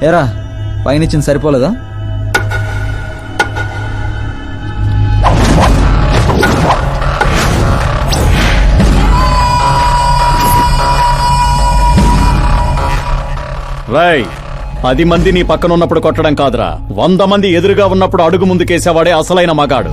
ఏరా పైనిచ్చింది సరిపోలేదా? రై 10 మంది నీ పక్కన ఉన్నప్పుడు కొట్టడం కాదురా, 100 మంది ఎదురుగా ఉన్నప్పుడు అడుగు ముందుకేసేవాడే అసలైన మగాడు.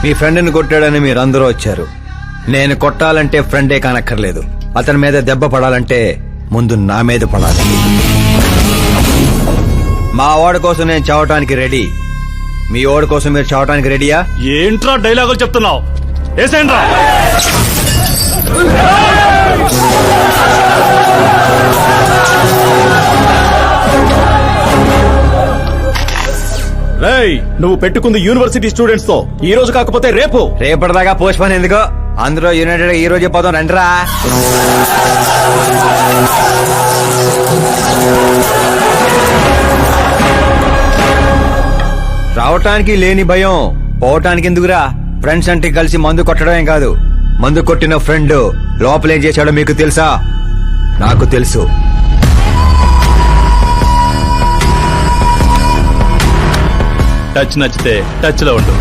మీ ఫ్రెండ్ని కొట్టాడని మీరందరూ వచ్చారు. నేను కొట్టాలంటే ఫ్రెండే కానక్కర్లేదు, అతని మీద దెబ్బ పడాలంటే ముందు నా మీద పడాలి. మా వాడి కోసం నేను చావటానికి రెడీ, మీ వాడి కోసం మీరు చావటానికి రెడీయా? ఏంట్రా డైలాగులు చెప్తున్నావు? ఏసేంట్రా. రేయ్, నువ్వు పెట్టుకుంది యూనివర్సిటీ స్టూడెంట్స్ తో, ఈ రోజు కాకపోతే రేపు. రేపటిదాకా పోస్ట్ పోన్ ఎందుకు? అందరూ యునైటెడ్ ఈ రోజు పోదాం రండిరా. రావటానికి లేని భయం పోవటానికి ఎందుకురా? ఫ్రెండ్స్ అంటే కలిసి మందు కొట్టడమే కాదు, మందు కొట్టిన ఫ్రెండ్ లోపలేం చేశాడో మీకు తెలుసా? నాకు తెలుసు. టచ్ నచ్చితే టచ్ లో ఉండు.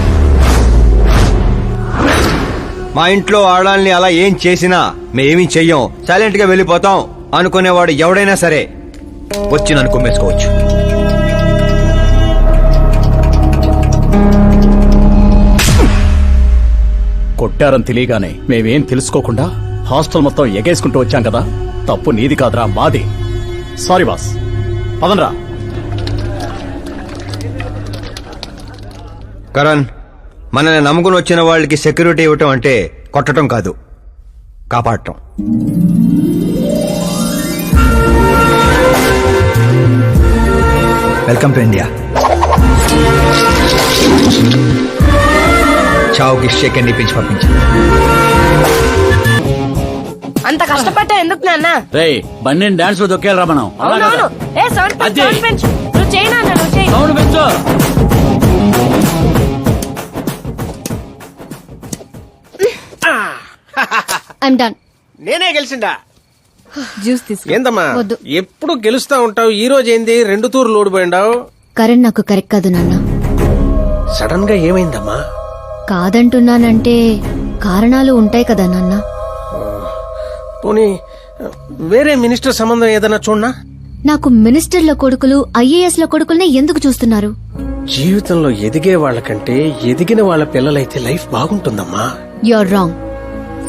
మా ఇంట్లో ఆడాల్ని అలా ఏం చేసినా మేమేమీ చెయ్యం, సైలెంట్ గా వెళ్ళిపోతాం అనుకునేవాడు ఎవడైనా సరే వచ్చి నన్ను కుమ్మేసుకోవచ్చు. కొట్టారని తెలియగానే మేమేం తెలుసుకోకుండా హాస్టల్ మొత్తం ఎగేసుకుంటూ వచ్చాం కదా, తప్పు నీది కాదురా, మాది. సారీ బాస్, పదండ్రా. కరణ్, మనల్ని నమ్ముకుని వచ్చిన వాళ్ళకి సెక్యూరిటీ ఇవ్వటం అంటే కొట్టడం కాదు, కాపాడటం. Welcome to India. చావుకి షేక్ ఇప్పించి పంపించాను. అంత కష్టపడ్డా ఎందుకు నాన్న? రేయ్, బండి డాన్స్ లో దొక్కేయాలరా మనం. అవునవును. ఏ సౌండ్ పెంచు. నువ్వు చేయి నాన్న, నువ్వు చేయి. సౌండ్ పెంచు. I'm done. నేనే గెలిచిండా? జ్యూస్ తీసుకో. ఏందమ్మా వద్దు. ఎప్పుడు గెలుస్తా ఉంటావు, ఈ రోజు ఏంది 2 తూర్లు ఓడిపోయిండావు? కరణ్ నాకు కరెక్ట్ కాదు నాన్న. సడన్ గా ఏమైందమ్మా? కాదంటున్నానంటే కారణాలు ఉంటాయి కదా నాన్న. పోనీ వేరే మినిస్టర్ సంబంధం ఏదైనా చూడనా? నాకు మినిస్టర్ల కొడుకులు ఐఏఎస్ ల కొడుకుల్నే ఎందుకు చూస్తున్నారు? జీవితంలో ఎదిగే వాళ్ళకంటే ఎదిగిన వాళ్ళ పిల్లలైతే లైఫ్ బాగుంటుందమ్మా. You're wrong.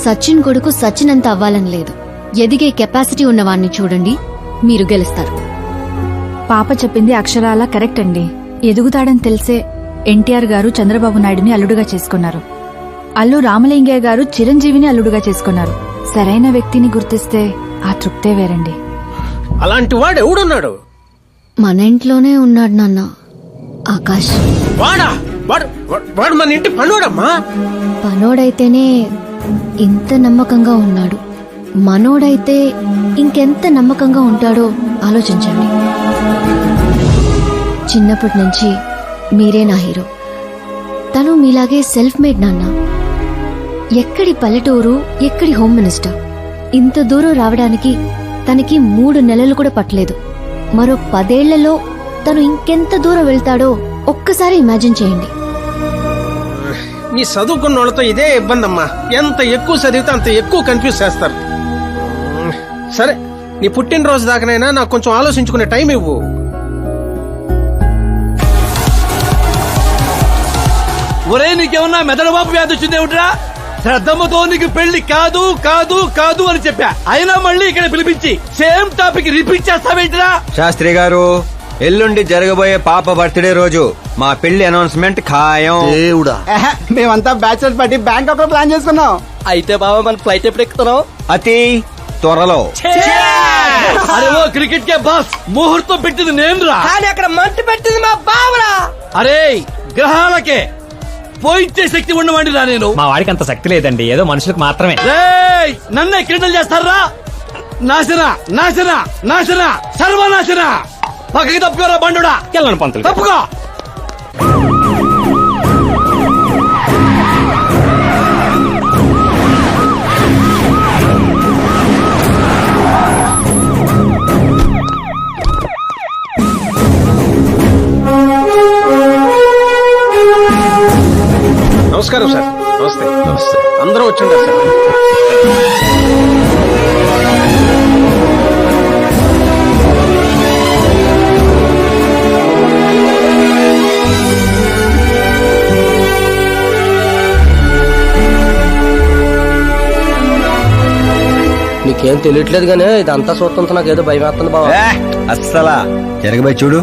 సచిన్ కొడుకు సచిన్ అంత అవ్వాలని లేదు, ఎదిగే కెపాసిటీ ఉన్నవాణ్ణి చూడండి, మీరు గెలుస్తారు. పాప చెప్పింది అక్షరాలా కరెక్ట్ అండి. ఎదుగుతాడని తెలిసే ఎన్టీఆర్ గారు చంద్రబాబు నాయుడిని అల్లుడుగా చేసుకున్నారు. అల్లు రామలింగయ్య గారు చిరంజీవిని అల్లుడుగా చేసుకున్నారు. సరైన వ్యక్తిని గుర్తిస్తే ఆ తృప్తే వేరండి. అలాంటి వాడు ఎవడున్నాడు? మన ఇంట్లోనే ఉన్నాడు నాన్న, ఆకాష్. వాడా? వాడు మన ఇంటి పనోడమ్మా. పనోడైతేనే ఇంత నమ్మకంగా ఉన్నాడు, మనోడైతే ఇంకెంత నమ్మకంగా ఉంటాడో ఆలోచించండి. చిన్నప్పటి నుంచి మీరే నా హీరో. తను మీలాగే సెల్ఫ్ మేడ్ నాన్న. ఎక్కడి పల్లెటూరు, ఎక్కడి హోమ్ మినిస్టర్. ఇంత దూరం రావడానికి తనకి 3 నెలలు కూడా పట్టలేదు. మరో 10 ఏళ్లలో తను ఇంకెంత దూరం వెళ్తాడో ఒక్కసారి ఇమాజిన్ చేయండి. నీ చదువుకున్న వాళ్ళతో ఇదే ఇబ్బంది అమ్మా. ఎంత ఎక్కువ చదివితే అంత ఎక్కువ కన్ఫ్యూజ్ చేస్తారు. సరే, నీ పుట్టినరోజు దాకానైనా నాకు కొంచెం ఆలోచించుకునే టైం ఇవ్వు. ఒరే, నీకేమన్నా మెదడుబాబు వ్యాధి వచ్చిందేమిట్రా? శ్రద్ధమ్మతో నీకు పెళ్లి కాదు కాదు కాదు అని చెప్పా, అయినా మళ్ళీ ఇక్కడ పిలిపించి సేమ్ టాపిక్ రిపీట్ చేస్తావేంటిరా? శాస్త్రి గారు, ఎల్లుండి జరగబోయే పాప బర్త్డే రోజు మా పెళ్లి అనౌన్స్మెంట్ ఖాయం. మేమంతా బ్యాచిలర్ పార్టీ బ్యాంకాక్ లో ప్లాన్ చేసుకున్నాం. అయితే బాబా, మన ఫ్లైట్ ఎప్పుడు ఎక్కుతున్నావు? అతి త్వరలో. అరే ఓ క్రికెట్ కే బాస్, ముహూర్తం పెట్టింది నేను రా. కానీ అక్కడ మంట పెట్టింది మా బావరా. అరే గ్రహాలకే పోయించే శక్తి ఉన్నవాడిరా నేను. మా వాడికి అంత శక్తి లేదండి, ఏదో మనుషులకు మాత్రమే. రేయ్, నన్నే కిండలు చేస్తారా? నాశన నాశన నాశన సర్వనాశన. పక్కకి తప్పుకోరా బండుడా. వెళ్ళను పంతులు. తప్పుకో. నమస్కారం సార్. నమస్తే. నమస్తే. అందరూ వచ్చిండారు సార్. నీకేం తెలియట్లేదు గానీ ఇదంతా చూస్తుంటే నాకు ఏదో భయం వేస్తుంది బాబా. అస్సలా జరగబోయి చూడు.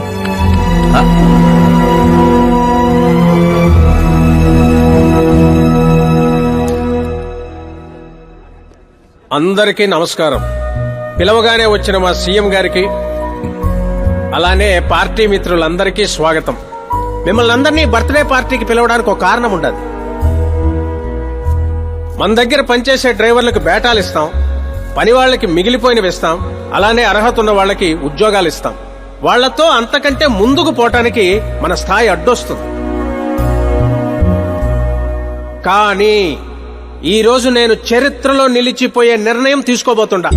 అందరికీ నమస్కారం. పిలవగానే వచ్చిన మా సీఎం గారికి అలానే పార్టీ మిత్రులందరికీ స్వాగతం. మిమ్మల్ని అందరినీ బర్త్డే పార్టీకి పిలవడానికి ఒక కారణం ఉండదు. మన దగ్గర పనిచేసే డ్రైవర్లకు బేటాలు ఇస్తాం, పని వాళ్ళకి మిగిలిపోయినవి ఇస్తాం, అలానే అర్హత ఉన్న వాళ్ళకి ఉద్యోగాలు ఇస్తాం. వాళ్లతో అంతకంటే ముందుకు పోవటానికి మన స్థాయి అడ్డొస్తుంది. కానీ ఈ రోజు నేను చరిత్రలో నిలిచిపోయే నిర్ణయం తీసుకోబోతుండా.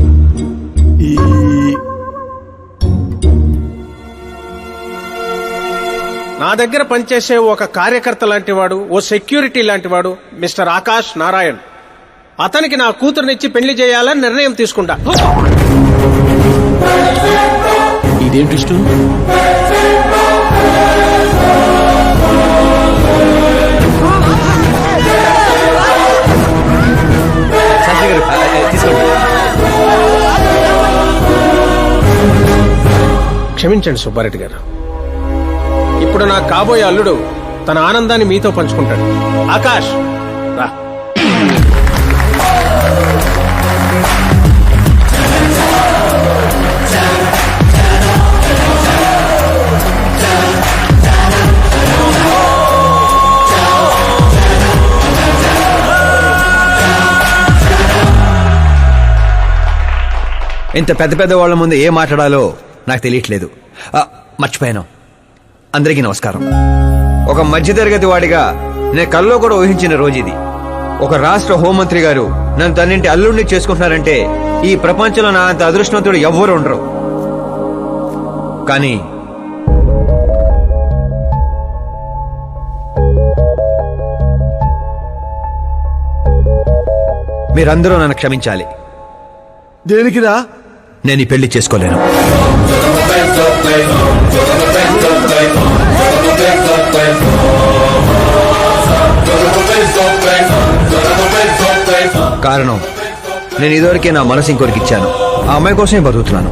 నా దగ్గర పనిచేసే ఒక కార్యకర్త లాంటివాడు, ఓ సెక్యూరిటీ లాంటివాడు మిస్టర్ ఆకాష్ నారాయణ్. అతనికి నా కూతురునిచ్చి పెళ్లి చేయాలని నిర్ణయం తీసుకుంటా. ఇదేంటి ఇష్టం? క్షమించండి సుబ్బారెడ్డి గారు. ఇప్పుడు నా కాబోయే అల్లుడు తన ఆనందాన్ని మీతో పంచుకుంటాడు. ఆకాష్ రా. ఇంత పెద్ద పెద్ద వాళ్ళ ముందు ఏం మాట్లాడాలో నాకు తెలియట్లేదు. మర్చిపోయాను. అందరికీ నమస్కారం. ఒక మధ్యతరగతి వాడిగా నేను కల్లో కూడా ఊహించిన రోజు ఇది. ఒక రాష్ట్ర హోంమంత్రి గారు నన్ను తన్నింటి అల్లుడిని చేసుకుంటున్నారంటే ఈ ప్రపంచంలో నా అంత అదృష్టవంతుడు ఎవ్వరు ఉండరు. కానీ మీరందరూ నన్ను క్షమించాలి. దేనికిరా? నేను ఈ పెళ్లి చేసుకోలేను. కారణం, నేను ఇదివరకే నా మనసు ఇంకొరికి ఇచ్చాను. ఆ అమ్మాయి కోసమే బతుకుతున్నాను.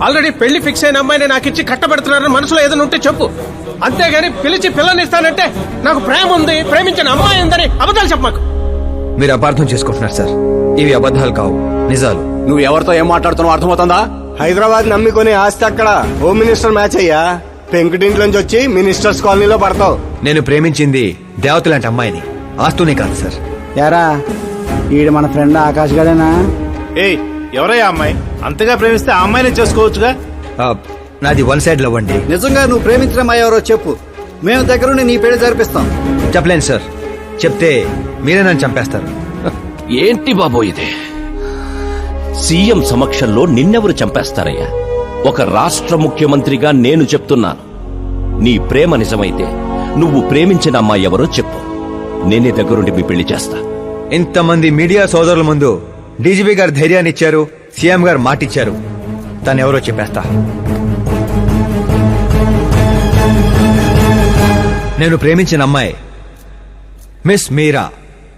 ఆల్రెడీ పెళ్లి ఫిక్స్ అయిన అమ్మాయిని నాకు ఇచ్చి కట్టబెడుతున్నారని మనసులో ఏదైనా ఉంటే చెప్పు. అంతేగాని పిలిచి పిల్లనిస్తానంటే నాకు ప్రేమ ఉంది, ప్రేమించిన అమ్మాయి ఉందని అబద్ధాలు చెప్పమాకు. మీరు అపార్థం చేసుకుంటున్నారు సార్. ఇవి అబద్ధాలు కావు, నిజాలు. నువ్వు ఎవరితో ఏం మాట్లాడుతున్నావు అర్థమవుతుందా? హైదరాబాద్ నమ్మికొని ఆస్తి అక్కడ హోమ్ మినిస్టర్ మ్యాచ్ అయ్యా. పెంకుటింట్లోంచి వచ్చి మినిస్టర్స్ కాలనీలో పడతావు. నేను ప్రేమించింది దేవత లాంటి అమ్మాయిని, ఆస్తునే కాదు సార్. యారా, ఈడు మన ఫ్రెండ్ ఆకాష్ గడేనా? ఏయ్, ఎవరయ్యా అమ్మాయి? అంతగా ప్రేమిస్తే ఆ అమ్మాయినే చేసుకోవచ్చుగా. నాది వన్ సైడ్ లవ్ అండి. నిజంగా నువ్వు ప్రేమించిన అమ్మాయి ఎవరో చెప్పు, మేము దగ్గరుండి నీ పెళ్లి జరిపిస్తాం. చెప్పలేను సార్. చెప్తే మీరే నన్ను చంపేస్తారు. ఏంటి బాబో ఇది? సీఎం సమక్షంలో నిన్నెవరు చంపేస్తారయ్యా? ఒక రాష్ట్ర ముఖ్యమంత్రిగా నేను చెప్తున్నాను, నీ ప్రేమ నిజమైతే నువ్వు ప్రేమించిన అమ్మాయి ఎవరో చెప్పు, నేనే దగ్గరుండి మీ పెళ్లి చేస్తా. ఇంతమంది మీడియా సోదరుల ముందు డీజీపీ గారు ధైర్యాన్ని ఇచ్చారు, సీఎం గారు మాటిచ్చారు. తను ఎవరో చెప్పేస్తా. నేను ప్రేమించిన అమ్మాయి మిస్ మీరా,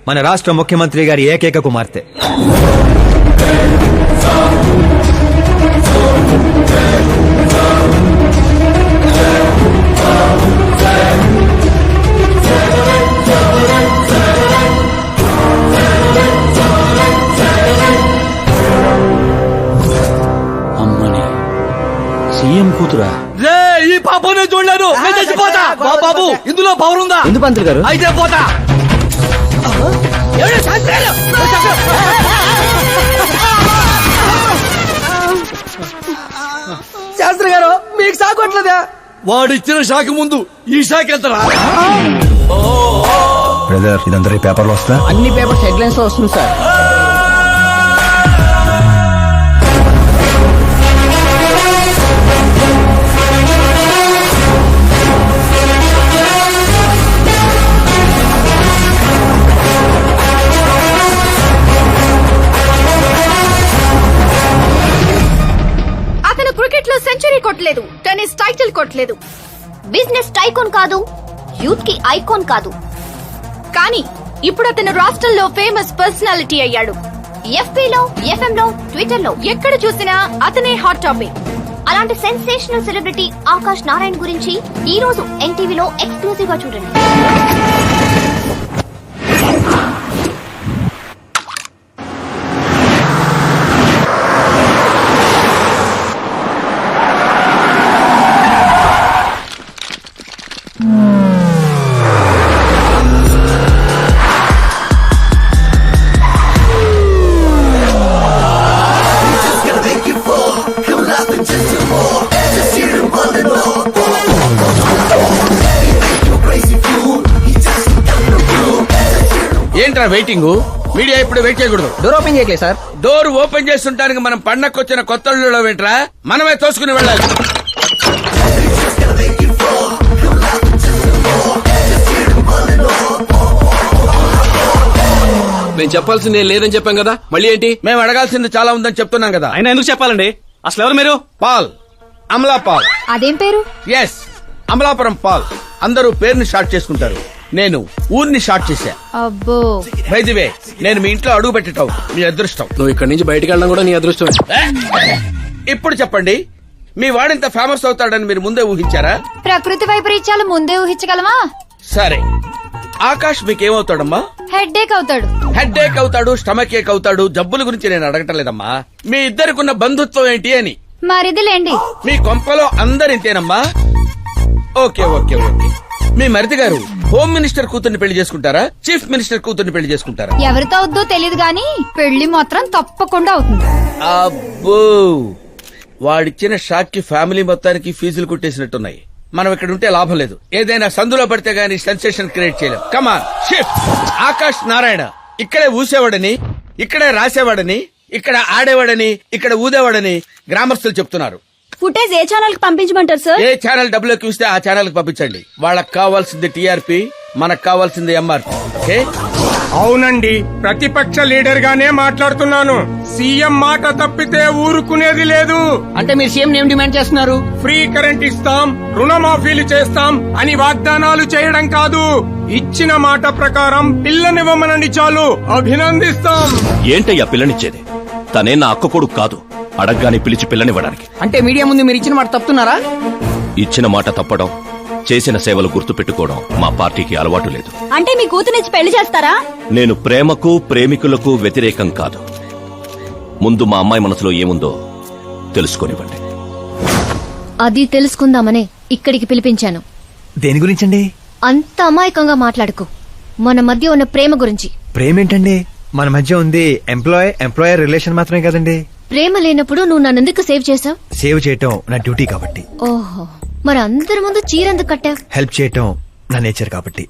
మన రాష్ట్ర ముఖ్యమంత్రి గారి ఏకైక కుమార్తె. అమ్మని సీఎం సీఎం కూతురా? రే ఈ పాప నేను చూడలేను, నేను చచ్చిపోతా. బాబు ఇందులో పవర్ ఉందా? ఎందుకు పంతులు గారు? అయితే పోతా. శాస్త్రి గారు మీకు సాగొట్లేదా? వాడిచ్చిన షాక్ ముందు ఈ షాక్ ఎంతరా? బ్రదర్ ఇదంతా రేపు పేపర్లో వస్తా. అన్ని పేపర్స్ హెడ్లైన్స్ లో వస్తుంది సార్. అతను క్రికెట్ లో సెంచరీ కొట్టలేదు, టెన్నిస్ టైటిల్ కొట్టలేదు, బిజినెస్ టైకోన్ కాదు, యూత్ కి ఐకాన్ కాదు. కానీ ఇప్పుడు అతను రాష్ట్రంలో ఫేమస్ పర్సనాలిటీ అయ్యాడు. ఎఫ్బీలో, ఎఫ్ఎం లో, ట్విట్టర్ లో ఎక్కడ చూసినా అతనే హాట్ టాపిక్. అలాంటి సెన్సేషనల్ సెలబ్రిటీ ఆకాష్ నారాయణ గురించి ఈ రోజు ఎన్టీవీలో ఎక్స్క్లూజివ్ గా చూడండి. ఏంట్రా వెయిటింగ్? మీడియా ఇప్పుడు వెయిట్ చేయకూడదు. డోర్ ఓపెన్ చేయట్లేదు సార్. డోర్ ఓపెన్ చేస్తుంటానికి మనం పండక్కొచ్చిన కొత్త ఇళ్ళలో ఏంట్రా? మనమే తోసుకుని వెళ్ళాలి. మేము చెప్పాల్సింది లేదని చెప్పాం కదా, మళ్ళీ ఏంటి? మేము అడగాల్సింది చాలా ఉందని చెప్తున్నాం కదా. ఆయన ఎందుకు చెప్పాలండి? అసలు ఎవరు మీరు? పాల్, అమలా పాల్. అదేం పేరు? ఎస్, అమలాపురం పాల్. అందరూ పేరుని షార్ట్ చేసుకుంటారు, నేను ఊరిని షార్ట్ చేశా. అబ్బో. బై ది వే, నేను మీ ఇంట్లో అడుగు పెట్టటం మీ అదృష్టం. నువ్వు ఇక్కడి నుంచి బయటకు వెళ్ళడం కూడా నీ అదృష్టం. ఇప్పుడు చెప్పండి, మీ వాడింత ఫేమస్ అవుతాడని మీరు ముందే ఊహించారా? ప్రకృతి వైపరీత్యాలు ముందే ఊహించగలమా? సరే, ఆకాష్ మీకేమవుతాడమ్మా? హెడ్ఏక్ అవుతాడు. హెడ్ ఏక్ అవుతాడు, స్టమక్ ఏక్ అవుతాడు. జబ్బుల గురించి నేను అడగటం లేదమ్మా, మీ ఇద్దరికున్న బంధుత్వం ఏంటి అని. మరిదిలేండి. మీ కొంపలో అందరింతేనమ్మా? Okay okay okay. మీ మరిది గారు హోమ్ మినిస్టర్ కూతుర్ని పెళ్లి చేసుకుంటారా, చీఫ్ మినిస్టర్ కూతుర్ని పెళ్లి చేసుకుంటారా? ఎవరితో అవుద్దో తెలియదు గాని పెళ్లి మాత్రం తప్పకుండా అవుతుంది. అబ్బో, వాడిచ్చిన షాక్ కి ఫ్యామిలీ మొత్తానికి ఫీజులు కుట్టేసినట్టున్నాయి. మనం ఇక్కడ ఉంటే లాభం లేదు, ఏదైనా సందులో పడితే గానీ సెన్సేషన్ క్రియేట్ చేయలేం. Come on shift. ఆకాష్ నారాయణ ఇక్కడే ఊసేవాడని, ఇక్కడే రాసేవాడని, ఇక్కడ ఆడేవాడని, ఇక్కడ ఊదేవాడని గ్రామస్తులు చెప్తున్నారు. ఫుటేజ్ ఏ ఛానల్ కి పంపించమంటారు సార్? ఏ ఛానల్ డబ్బులు ఎక్కువ ఇస్తే ఆ ఛానల్ కి పంపించండి. వాళ్ళకి కావాల్సింది టీఆర్పీ, మనకు కావాల్సింది ఎంఆర్పీ. ఓకే? అవునండి, ప్రతిపక్ష లీడర్ గానే మాట్లాడుతున్నాను. సీఎం మాట తప్పితే ఊరుకునేది లేదు. అంటే మీరు సీఎం ఏం డిమాండ్ చేస్తున్నారు? ఫ్రీ కరెంట్ ఇస్తాం, రుణమాఫీలు చేస్తాం అని వాగ్దానాలు చేయడం కాదు, ఇచ్చిన మాట ప్రకారం పిల్లనివ్వమనండి చాలు, అభినందిస్తాం. ఏంటయ్యా పిల్లనిచ్చేది? తనే నా అక్క కొడుకు కాదు, అడగ్గానే పిలిచి పిల్లనివ్వడానికి. అంటే మీడియా ముందు మీరు ఇచ్చిన మాట తప్పుతున్నారా? ఇచ్చిన మాట తప్పడం, చేసిన సేవలు గుర్తుపెట్టుకోవడం మా పార్టీకి అలవాటు లేదు. అంటే మీ కూతురిచ్చి పెళ్లి చేస్తారా? నేను ప్రేమకు ప్రేమికులకు వ్యతిరేకం కాదు. ముందు మా అమ్మాయి మనసులో ఏముందో తెలుసుకోనివ్వండి. అది తెలుసుకుందామనే ఇక్కడికి పిలిపించాను. దేని గురించండి? అంత అమాయకంగా మాట్లాడుకో. మన మధ్య ఉన్న ప్రేమ గురించి. ప్రేమేంటండి? మన మధ్య ఉంది ఎంప్లాయర్ రిలేషన్ మాత్రమే కదండి. ప్రేమ లేనప్పుడు నువ్వు నన్నెందుకు సేవ్ చేసావు? సేవ్ చేయటం నా డ్యూటీ కాబట్టి. ఓహో, మరి అందరి ముందు చీరెందుకు కట్టావు? హెల్ప్ చేయటం నా నేచర్ కాబట్టి.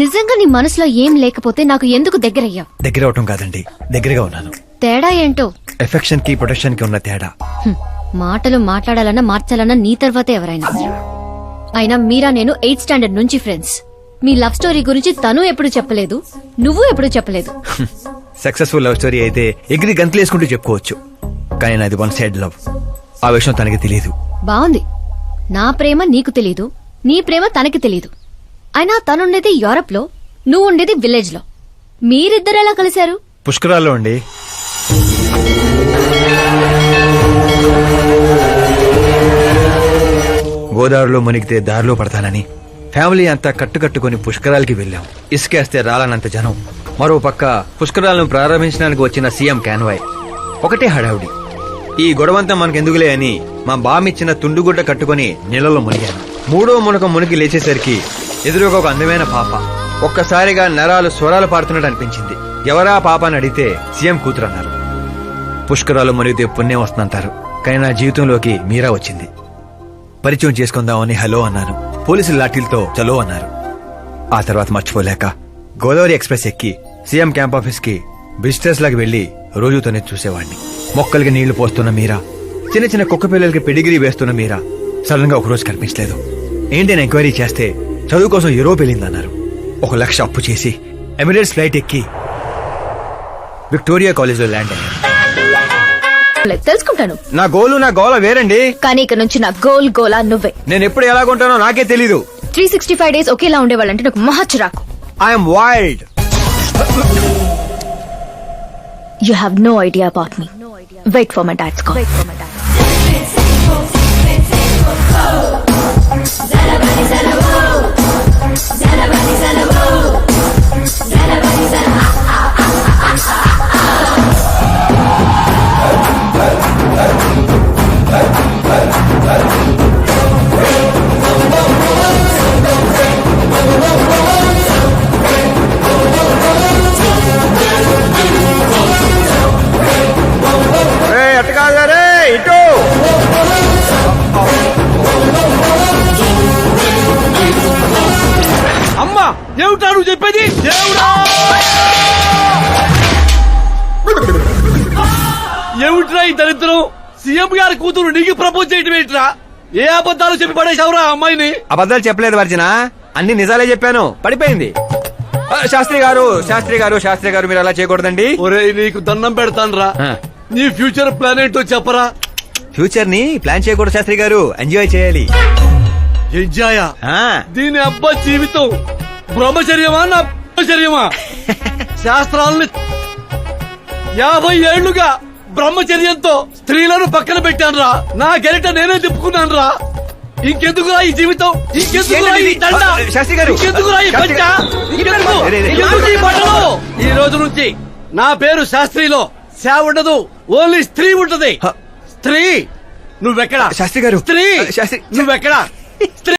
నిజంగా నీ మనసులో ఏం లేకపోతే నాకు ఎందుకు దగ్గరయ్యావు? దగ్గర అవటం కాదండి, దగ్గరగా ఉన్నాను. తేడా ఏంటో? ఎఫెక్షన్ కి ప్రొటెక్షన్ కి ఉన్న తేడా. మాటలు మాట్లాడాలన్నా మార్చాలన్నా నీ తర్వాతే ఎవరైనా. అయినా మీరా నేను 8th స్టాండర్డ్ నుంచి ఫ్రెండ్స్. మీ లవ్ స్టోరీ గురించి తను ఎప్పుడు చెప్పలేదు, నువ్వు ఎప్పుడు చెప్పలేదు. సక్సెస్ఫుల్ లవ్ స్టోరీ అయితే ఎగిరి గంతులు వేసుకుంటూ చెప్పుకోవచ్చు, కానీ నాది వన్ సైడ్ లవ్. ఆ విషయం తనకి తెలియదు. బాగుంది. నా ప్రేమ నీకు తెలీదు, నీ ప్రేమ తనకి తెలీదు. అయినా తనుండేది యూరప్ లో, నువ్వు ఉండేది విలేజ్ లో. మీరిద్దరు ఎలా కలిశారు? పుష్కరాల్లో అండి. గోదావరిలో మునిగితే దారిలో పడతానని ఫ్యామిలీ అంతా కట్టుకట్టుకుని పుష్కరాలకి వెళ్ళాం. ఇసుకేస్తే రాలనంత జనం. మరో పక్క పుష్కరాలను ప్రారంభించడానికి వచ్చిన సీఎం కాన్వాయ్. ఒకటే హడావుడి. ఈ గొడవంతా మనకెందుకులే అని మా బామిచ్చిన తుండుగుడ్డ కట్టుకుని నీళ్ళలో మునిగాను. మూడో మునక మునిగి లేచేసరికి ఎదురుగా ఒక అందమైన పాప. ఒక్కసారిగా నరాలు స్వరాలు పాడుతున్నట్టు అనిపించింది. ఎవరా పాప అని అడిగితే సీఎం కూతురు అన్నారు. పుష్కరాలు మునిగితే పుణ్యం వస్తుందంటారు, కానీ నా జీవితంలోకి మీరా వచ్చింది. పరిచయం చేసుకుందామని హలో అన్నాను. పోలీసులు లాఠీలతో చలో అన్నారు. ఆ తర్వాత మర్చిపోలేక గోదావరి ఎక్స్ప్రెస్ ఎక్కి సీఎం క్యాంప్ ఆఫీస్ కి విజిటర్స్ లాగా వెళ్లి రోజుతోనే చూసేవాడిని. మొక్కలకి నీళ్లు పోస్తున్న మీరా, చిన్న చిన్న కుక్క పిల్లలకి పెడిగిరీ వేస్తున్న మీరా సడన్ గా ఒకరోజు కనిపించలేదు. ఏంటి ఎంక్వైరీ చేస్తే చదువు కోసం యూరోప్ వెళ్ళిందన్నారు. 1 లక్ష అప్పు చేసి ఎమిరేట్స్ ఫ్లైట్ ఎక్కి విక్టోరియా కాలేజ్ లో ల్యాండ్ అయ్యాను. తెలుసుకుంటాను. నా గోలు నా గోల వేరండి. కానీ ఇక నుంచి నా గోలా నువ్వే. నేను ఎప్పుడు ఎలాగుంటానో నాకే తెలీదు. 365 డేస్ ఒకేలా ఉండేవాళ్ళంటే నాకు మహా చిరాకు. I'm wild. You have no idea about me. Wait for my dad's call. ఇటు అమ్మా ఏమిటా నువ్వు చెప్పేది? దేవుడా! ఏమిట్రా ఈ దరిద్రం? సీఎం గారి కూతురు నీకు ప్రపోజ్ చేయటం ఏంట్రా? ఏ అబద్ధాలు చెప్పి పడేశావురా అమ్మాయిని? అబద్ధాలు చెప్పలేదు వర్జన, అన్ని నిజాలే చెప్పాను. పడిపోయింది. శాస్త్రి గారు మీరు అలా చేయకూడదండి. ఒరేయ్ నీకు దండం పెడతానురా, నీ ఫ్యూచర్ ప్లాన్ ఏంటో చెప్పరా. ఫ్యూచర్ ని ప్లాన్ చేయకూడదు శాస్త్రి గారు, ఎంజాయ్ చేయాలి. ఎంజాయా? దీని అబ్బా జీవితం బ్రహ్మచర్యమా నా బ్రహ్మచర్యమా? శాస్త్రాలని 50 ఏళ్లుగా బ్రహ్మచర్యంతో స్త్రీలను పక్కన పెట్టానురా. నా గెరిట నేనే తిప్పుకున్నాను రా. ఇంకెందుకురా ఈ జీవితం? ఇంకెందుకురా ఈ దండ? శాస్త్రి గారు, ఇంకెందుకురా ఈ పంచ? ఇంకెందుకు ఈ బట్టలు? ఈ రోజు నుంచి నా పేరు శాస్త్రిలో శా ఉండదు, ఓన్లీ స్త్రీ ఉంటది. స్త్రీ నువ్వెక్కడా? శాస్త్రి గారు, స్త్రీ నువ్వెక్కడా? స్త్రీ